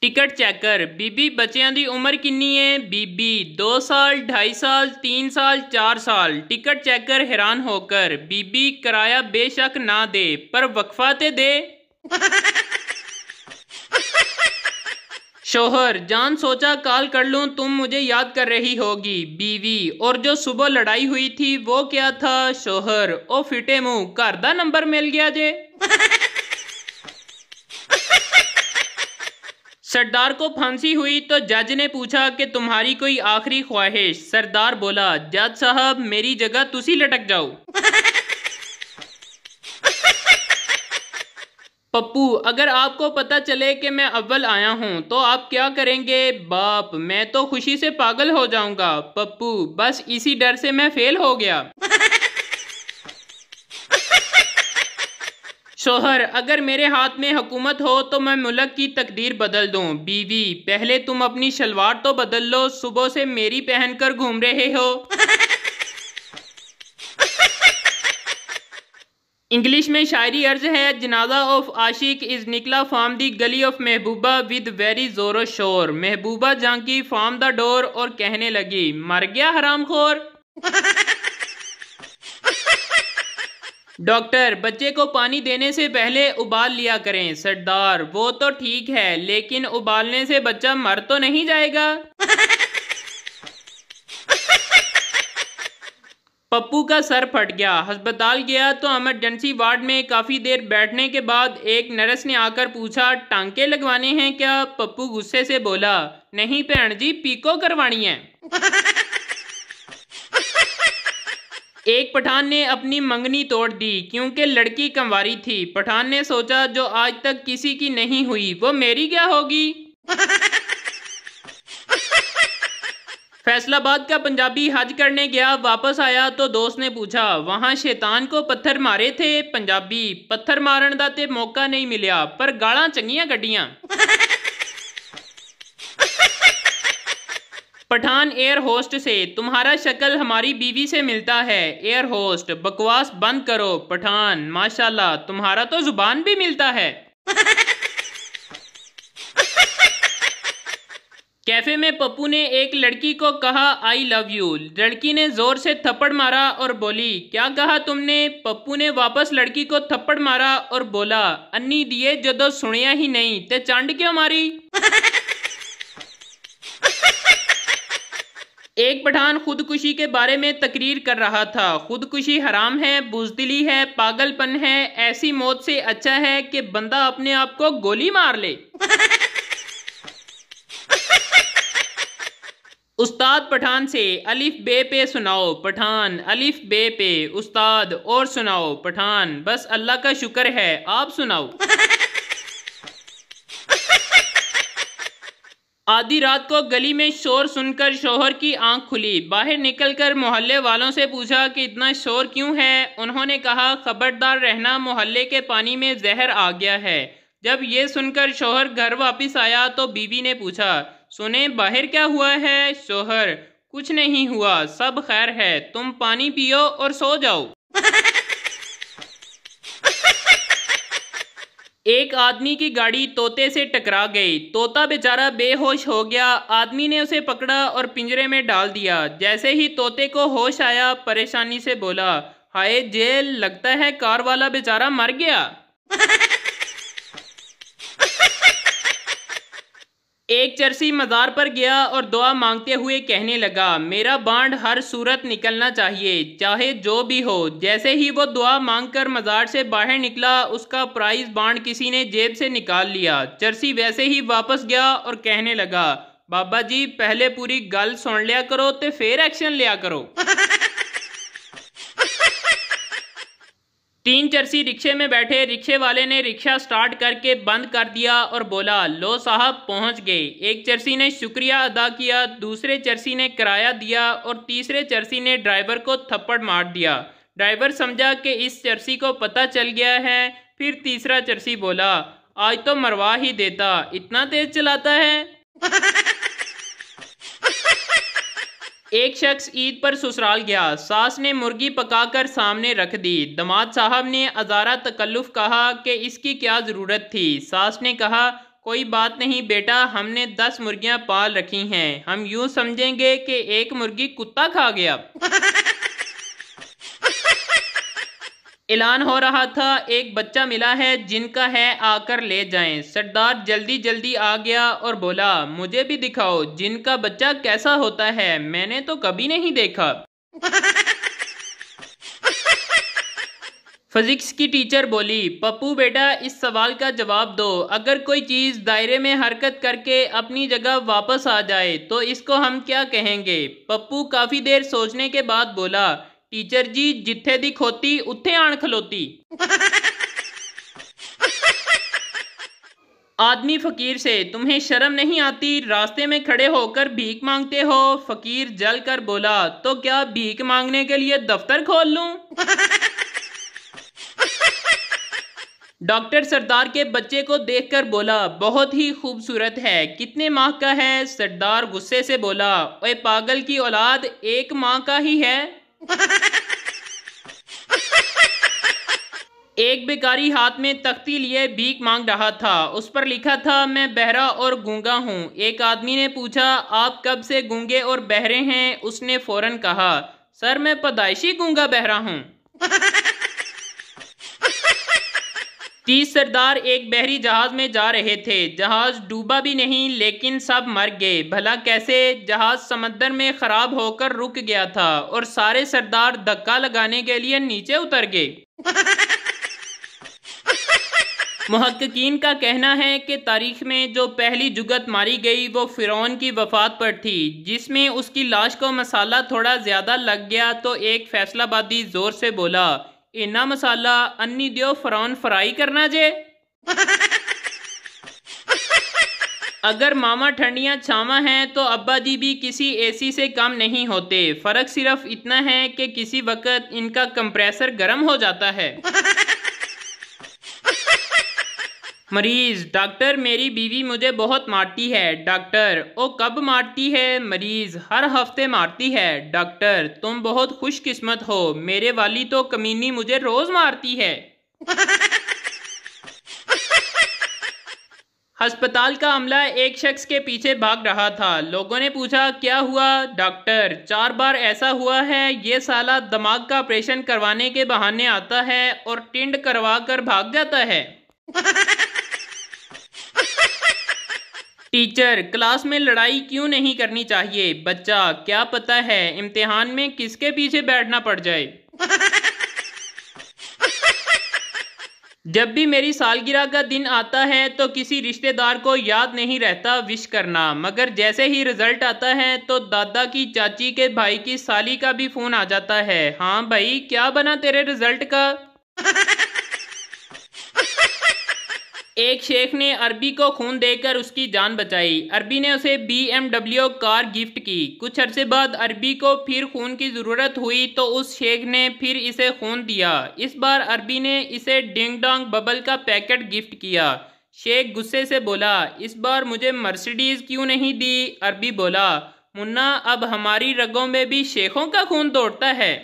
Ticket check कर। बीबी बच्चों की उम्र कितनी है? बीबी 2 साल, 2.5 साल, 3 साल, 4 साल। टिकट चेक कर हैरान होकर। बीबी किराया बेशक ना दे पर वक्फा ते दे। शोहर जान सोचा कॉल कर लूं, तुम मुझे याद कर रही होगी। बीवी और जो सुबह लड़ाई हुई थी वो क्या था? शोहर ओ फिटे मुंह घर दा नंबर मिल गया जे। सरदार को फांसी हुई तो जज ने पूछा कि तुम्हारी कोई आखिरी ख्वाहिश? सरदार बोला जज साहब मेरी जगह तुसी लटक जाओ। पप्पू अगर आपको पता चले कि मैं अव्वल आया हूं तो आप क्या करेंगे? बाप मैं तो खुशी से पागल हो जाऊंगा। पप्पू बस इसी डर से मैं फेल हो गया। शोहर अगर मेरे हाथ में हुकूमत हो तो मैं मुल्क की तकदीर बदल दूं। बीवी पहले तुम अपनी शलवार तो बदल लो, सुबह से मेरी पहनकर घूम रहे हो। इंग्लिश में शायरी अर्ज है, जनाजा ऑफ आशिक इज निकला फ्रॉम दी गली ऑफ महबूबा विद वेरी जोरो शोर। महबूबा झांकी फ्रॉम द डोर और कहने लगी मर गया हरामखोर। डॉक्टर बच्चे को पानी देने से पहले उबाल लिया करें। सरदार वो तो ठीक है लेकिन उबालने से बच्चा मर तो नहीं जाएगा। पप्पू का सर फट गया, अस्पताल गया तो इमरजेंसी वार्ड में काफ़ी देर बैठने के बाद एक नर्स ने आकर पूछा टांके लगवाने हैं क्या? पप्पू गुस्से से बोला नहीं भैन जी पीको करवानी है। एक पठान ने अपनी मंगनी तोड़ दी क्योंकि लड़की कंवारी थी। पठान ने सोचा जो आज तक किसी की नहीं हुई वो मेरी क्या होगी। फैसलाबाद का पंजाबी हज करने गया, वापस आया तो दोस्त ने पूछा वहां शैतान को पत्थर मारे थे? पंजाबी पत्थर मारन दा ते मौका नहीं मिलिया पर गालां चंगियां कड्डियां। पठान एयर होस्ट से तुम्हारा शक्ल हमारी बीवी से मिलता है। एयर होस्ट बकवास बंद करो। पठान माशाल्लाह तुम्हारा तो जुबान भी मिलता है। कैफे में पप्पू ने एक लड़की को कहा आई लव यू। लड़की ने जोर से थप्पड़ मारा और बोली क्या कहा तुमने? पप्पू ने वापस लड़की को थप्पड़ मारा और बोला अन्नी दिए जदों सुनिया ही नहीं ते चंड क्यों मारी। एक पठान खुदकुशी के बारे में तकरीर कर रहा था। खुदकुशी हराम है, बुज़दिली है, पागलपन है। ऐसी मौत से अच्छा है कि बंदा अपने आप को गोली मार ले। उस्ताद पठान से अलिफ बे पे सुनाओ। पठान अलिफ बे पे। उस्ताद और सुनाओ। पठान बस अल्लाह का शुक्र है आप सुनाओ। आधी रात को गली में शोर सुनकर शोहर की आंख खुली। बाहर निकलकर मोहल्ले वालों से पूछा कि इतना शोर क्यों है? उन्होंने कहा खबरदार रहना मोहल्ले के पानी में जहर आ गया है। जब ये सुनकर शोहर घर वापस आया तो बीवी ने पूछा सुने बाहर क्या हुआ है? शोहर कुछ नहीं हुआ सब खैर है, तुम पानी पियो और सो जाओ। एक आदमी की गाड़ी तोते से टकरा गई। तोता बेचारा बेहोश हो गया। आदमी ने उसे पकड़ा और पिंजरे में डाल दिया। जैसे ही तोते को होश आया परेशानी से बोला हाय जेल, लगता है कार वाला बेचारा मर गया। एक चरसी मज़ार पर गया और दुआ मांगते हुए कहने लगा मेरा बांड हर सूरत निकलना चाहिए चाहे जो भी हो। जैसे ही वो दुआ मांगकर मज़ार से बाहर निकला उसका प्राइज बांड किसी ने जेब से निकाल लिया। चरसी वैसे ही वापस गया और कहने लगा बाबा जी पहले पूरी गल सुन लिया करो ते फिर एक्शन लिया करो। 3 चरसी रिक्शे में बैठे। रिक्शे वाले ने रिक्शा स्टार्ट करके बंद कर दिया और बोला लो साहब पहुंच गए। एक चरसी ने शुक्रिया अदा किया, दूसरे चरसी ने किराया दिया और तीसरे चरसी ने ड्राइवर को थप्पड़ मार दिया। ड्राइवर समझा कि इस चरसी को पता चल गया है। फिर तीसरा चरसी बोला आज तो मरवा ही देता, इतना तेज चलाता है। एक शख्स ईद पर ससुराल गया। सास ने मुर्गी पकाकर सामने रख दी। दामाद साहब ने अजारा तकल्लुफ कहा कि इसकी क्या ज़रूरत थी। सास ने कहा कोई बात नहीं बेटा, हमने 10 मुर्गियां पाल रखी हैं, हम यूं समझेंगे कि एक मुर्गी कुत्ता खा गया। ऐलान हो रहा था, एक बच्चा मिला है, जिनका है आकर ले जाएं। सरदार जल्दी जल्दी आ गया और बोला, मुझे भी दिखाओ जिनका बच्चा कैसा होता है, मैंने तो कभी नहीं देखा। फिजिक्स की टीचर बोली, पप्पू बेटा इस सवाल का जवाब दो, अगर कोई चीज़ दायरे में हरकत करके अपनी जगह वापस आ जाए तो इसको हम क्या कहेंगे। पप्पू काफ़ी देर सोचने के बाद बोला, टीचर जी जिथे दी खोती उत्थे आण खलोती। आदमी फकीर से, तुम्हें शर्म नहीं आती, रास्ते में खड़े होकर भीख मांगते हो। फकीर जल कर बोला, तो क्या भीख मांगने के लिए दफ्तर खोल लूं। डॉक्टर सरदार के बच्चे को देखकर बोला, बहुत ही खूबसूरत है, कितने माह का है। सरदार गुस्से से बोला, ओए पागल की औलाद, 1 माह का ही है। एक भिखारी हाथ में तख्ती लिए भीख मांग रहा था, उस पर लिखा था, मैं बहरा और गूंगा हूँ। एक आदमी ने पूछा, आप कब से गूंगे और बहरे हैं। उसने फौरन कहा, सर मैं पैदाइशी गूंगा बहरा हूँ। 30 सरदार एक बहरी जहाज में जा रहे थे, जहाज डूबा भी नहीं लेकिन सब मर गए। भला कैसे। जहाज समंदर में खराब होकर रुक गया था और सारे सरदार धक्का लगाने के लिए नीचे उतर गए। मुहक्किकीन का कहना है कि तारीख में जो पहली जुगत मारी गई वो फिरौन की वफात पर थी, जिसमें उसकी लाश को मसाला थोड़ा ज्यादा लग गया तो एक फैसलाबादी जोर से बोला, इन्ना मसाला अन्नी दियो फिरौन फ्राई करना जे। अगर मामा ठंडियां छावा हैं तो अब्बा जी भी किसी एसी से कम नहीं होते। फर्क सिर्फ इतना है कि किसी वक्त इनका कंप्रेसर गर्म हो जाता है। मरीज, डॉक्टर मेरी बीवी मुझे बहुत मारती है। डॉक्टर, ओ कब मारती है। मरीज, हर हफ्ते मारती है। डॉक्टर, तुम बहुत खुशकिस्मत हो, मेरे वाली तो कमीनी मुझे रोज मारती है। अस्पताल का अमला एक शख्स के पीछे भाग रहा था। लोगों ने पूछा, क्या हुआ। डॉक्टर, 4 बार ऐसा हुआ है, ये साला दिमाग का ऑपरेशन करवाने के बहाने आता है और टिंड करवा कर भाग जाता है। टीचर, क्लास में लड़ाई क्यों नहीं करनी चाहिए। बच्चा, क्या पता है इम्तिहान में किसके पीछे बैठना पड़ जाए। जब भी मेरी सालगिरह का दिन आता है तो किसी रिश्तेदार को याद नहीं रहता विश करना, मगर जैसे ही रिजल्ट आता है तो दादा की चाची के भाई की साली का भी फोन आ जाता है, हाँ भाई क्या बना तेरे रिजल्ट का। एक शेख ने अरबी को खून देकर उसकी जान बचाई। अरबी ने उसे BMW कार गिफ्ट की। कुछ अरसे बाद अरबी को फिर खून की ज़रूरत हुई तो उस शेख ने फिर इसे खून दिया। इस बार अरबी ने इसे डिंग डोंग बबल का पैकेट गिफ्ट किया। शेख गुस्से से बोला, इस बार मुझे मर्सिडीज़ क्यों नहीं दी। अरबी बोला, मुन्ना अब हमारी रगों में भी शेखों का खून दौड़ता है।